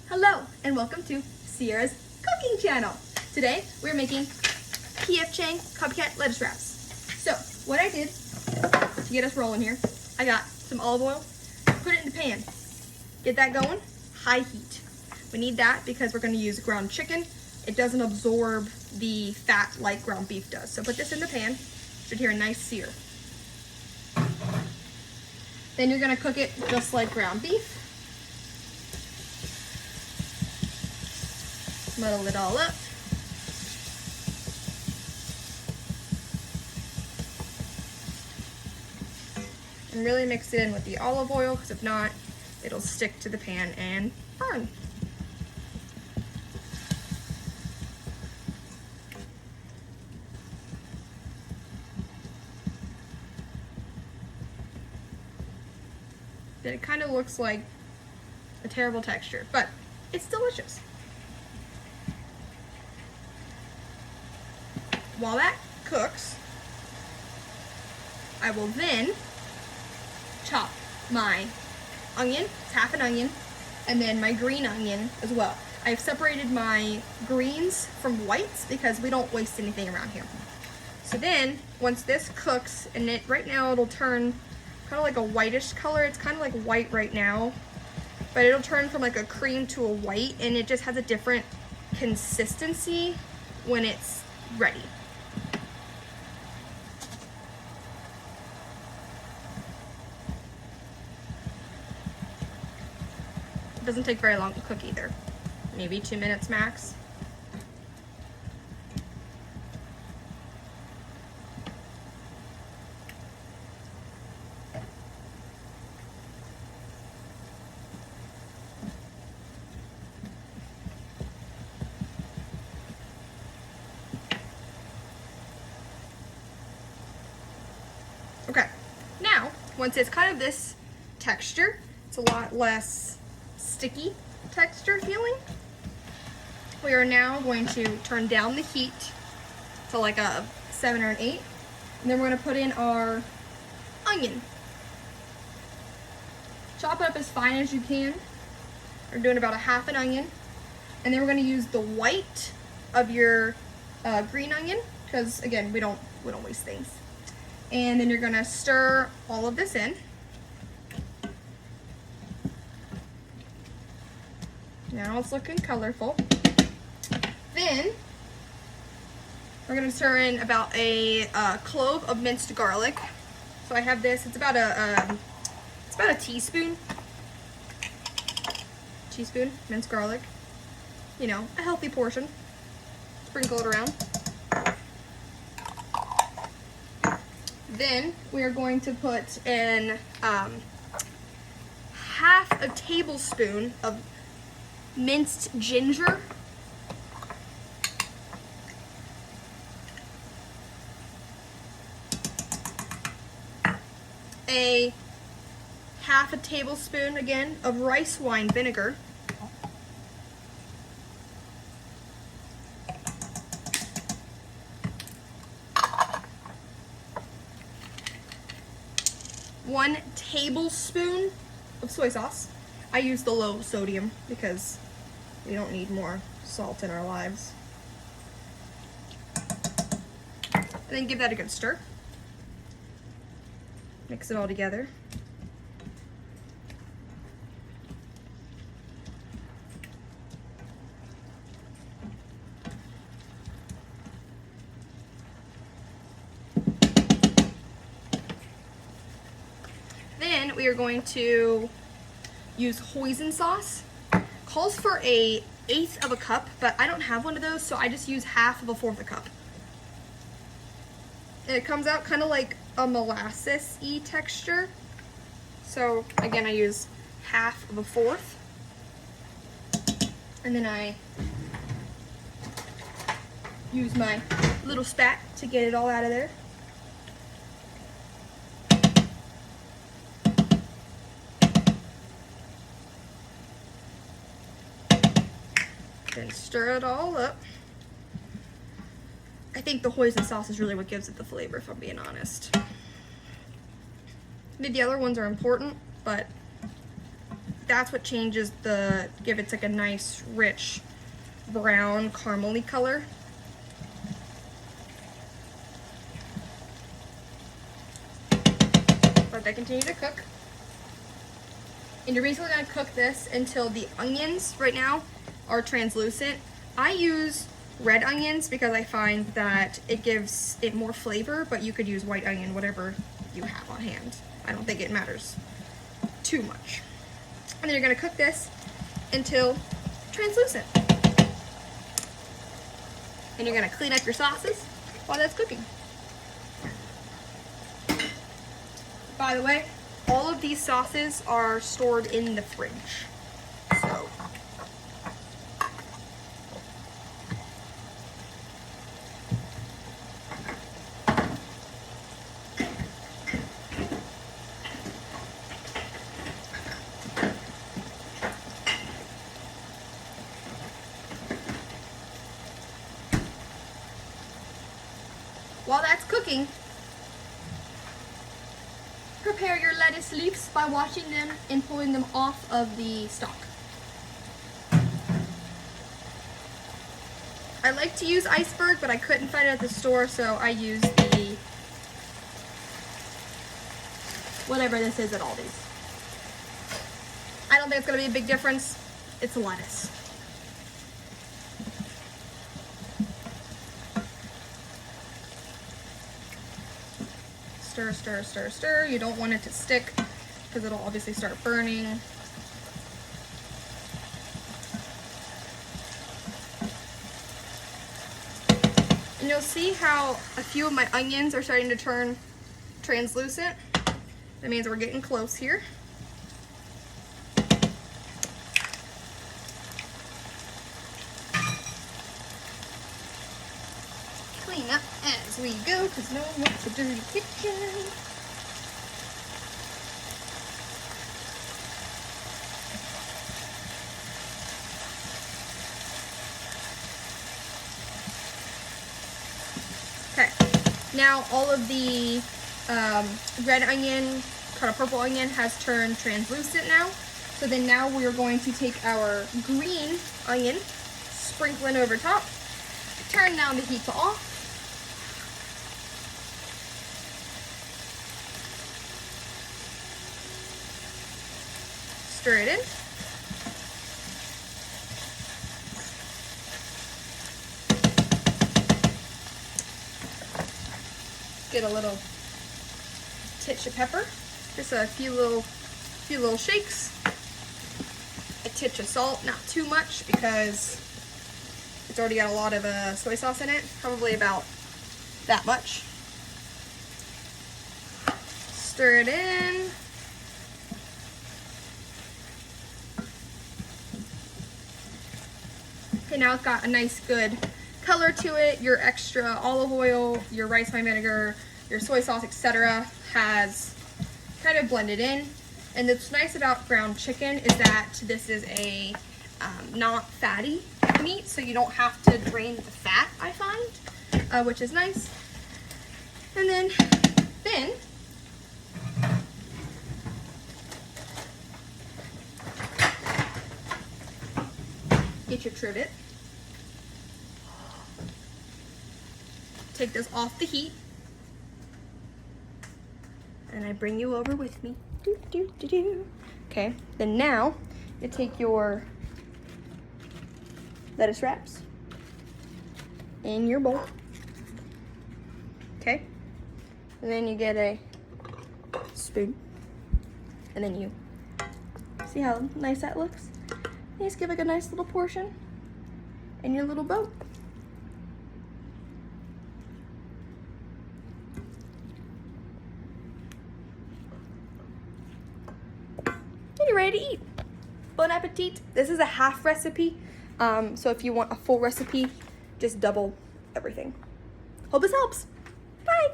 Hello and welcome to Sierra's cooking channel. Today we're making P.F. Chang cupcake lettuce wraps. So what I did to get us rolling here, I got some olive oil, put it in the pan, get that going, high heat. We need that because we're going to use ground chicken. It doesn't absorb the fat like ground beef does. So put this in the pan, should hear a nice sear. Then you're going to cook it just like ground beef. Muddle it all up. And really mix it in with the olive oil, because if not, it'll stick to the pan and burn. It kind of looks like a terrible texture, but it's delicious. While that cooks, I will then chop my onion, it's half an onion, and then my green onion as well. I've separated my greens from whites because we don't waste anything around here. So then, once this cooks, and right now it'll turn kind of like a whitish color. It's kind of like white right now, but it'll turn from like a cream to a white, and it just has a different consistency when it's ready. It doesn't take very long to cook either. Maybe 2 minutes max. Okay, now, once it's kind of this texture, it's a lot less sticky texture feeling. We are now going to turn down the heat to like a 7 or an 8. And then we're going to put in our onion. Chop it up as fine as you can. We're doing about a half an onion. And then we're going to use the white of your green onion, because again, we don't waste things. And then you're going to stir all of this in. Now it's looking colorful. Then we're going to stir in about a clove of minced garlic. So I have this. It's about a teaspoon. Teaspoon minced garlic. You know, a healthy portion. Sprinkle it around. Then we are going to put in half a tablespoon of minced ginger, a half a tablespoon again of rice wine vinegar, one tablespoon of soy sauce. I use the low sodium because we don't need more salt in our lives. And then give that a good stir. Mix it all together. Then we are going to use hoisin sauce. Calls for a 1/8 of a cup, but I don't have one of those, so I just use 1/2 of a 1/4 a cup. And it comes out kind of like a molasses-y texture. So again, I use 1/2 of a 1/4. And then I use my little spat to get it all out of there. Then stir it all up. I think the hoisin sauce is really what gives it the flavor, if I'm being honest. Maybe the other ones are important, but that's what changes give it like a nice, rich, brown, caramely color. Let that continue to cook. And you're basically gonna cook this until the onions right now are translucent. I use red onions because I find that it gives it more flavor, but you could use white onion, whatever you have on hand. I don't think it matters too much. And then you're gonna cook this until translucent. And you're gonna clean up your sauces while that's cooking. By the way, all of these sauces are stored in the fridge. So while that's cooking, prepare your lettuce leaves by washing them and pulling them off of the stalk. I like to use iceberg, but I couldn't find it at the store, so I used the whatever this is at Aldi's. I don't think it's gonna be a big difference. It's lettuce. Stir, stir, stir, stir. You don't want it to stick because it'll obviously start burning. And you'll see how a few of my onions are starting to turn translucent. That means we're getting close here. Clean up as we go because no one wants a dirty kitchen. Okay, now all of the red onion, kind of purple onion has turned translucent now. So then now we're going to take our green onion, sprinkle it over top, turn down the heat to off. Stir it in. Get a little titch of pepper, just a few little shakes. A titch of salt, not too much because it's already got a lot of soy sauce in it. Probably about that much. Stir it in. Okay, now it's got a nice good color to it. Your extra olive oil, your rice wine vinegar, your soy sauce, etc. has kind of blended in. And what's nice about ground chicken is that this is a not fatty meat, so you don't have to drain the fat, I find, which is nice. And then get your trivet. Take this off the heat. And I bring you over with me. Do, do, do, do. Okay, then now you take your lettuce wraps in your bowl. Okay, and then you get a spoon. And then you see how nice that looks? You just give it a nice little portion in your little boat. And you're ready to eat. Bon appetit. This is a half recipe, so if you want a full recipe, just double everything. Hope this helps. Bye.